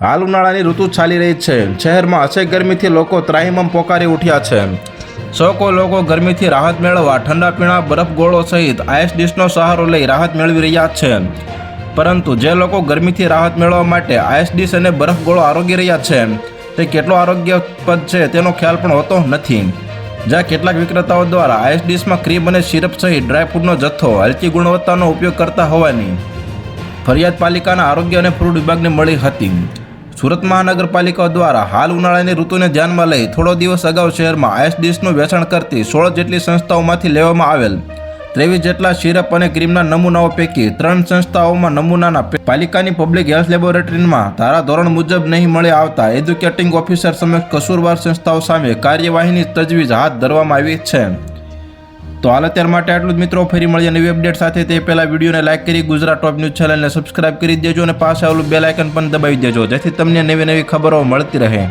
હાલ ઉનાળાની ઋતુ ચાલી રહી છે। શહેરમાં અસહ્ય ગરમીથી લોકો ત્રાહિમામ પોકારી ઉઠ્યા છે। સૌ લોકો ગરમીથી રાહત મેળવવા ઠંડા પીણા, બરફ ગોળો સહિત આઈસ ડીશનો સહારો લઈ રાહત મેળવી રહ્યા છે। પરંતુ જે લોકો ગરમીથી રાહત મેળવવા માટે આઈસ ડીશ અને બરફ ગોળો આરોગી રહ્યા છે તે કેટલો આરોગ્યપ્રદ છે તેનો ખ્યાલ પણ હોતો નથી। જ્યાં કેટલાક વિક્રેતાઓ દ્વારા આઈસ ડીશમાં ક્રીમ અને સિરપ સહિત ડ્રાયફ્રૂટનો જથ્થો હલકી ગુણવત્તાનો ઉપયોગ કરતા હોવાની ફરિયાદ પાલિકાના આરોગ્ય અને ફૂડ વિભાગને મળી હતી। સુરત મહાનગરપાલિકા દ્વારા હાલ ઉનાળાની ઋતુને ધ્યાનમાં લઈ થોડો દિવસ અગાઉ શહેરમાં આઈસ ડીશનું વેચાણ કરતી 16 જેટલી સંસ્થાઓમાંથી લેવામાં આવેલ 23 જેટલા સિરપ અને ક્રીમના નમૂનાઓ પૈકી 3 સંસ્થાઓમાં નમૂનાના પાલિકાની પબ્લિક હેલ્થ લેબોરેટરીમાં ધારાધોરણ મુજબ નહીં મળી આવતા એજ્યુકેટિંગ ઓફિસર સમક્ષ કસૂરવાર સંસ્થાઓ સામે કાર્યવાહીની તજવીજ હાથ ધરવામાં આવી છે। તો હાલ અત્યાર માટે આટલું જ મિત્રો। ફરી મળીએ નવી અપડેટ સાથે। તે પહેલાં વિડીયોને લાઇક કરી ગુજરાત ટોપ ન્યૂઝ ચેનલને સબસ્ક્રાઇબ કરી દેજો અને પાસે આવેલું બેલ આઇકન પણ દબાવી દેજો, જેથી તમને નવી ખબરો મળતી રહે।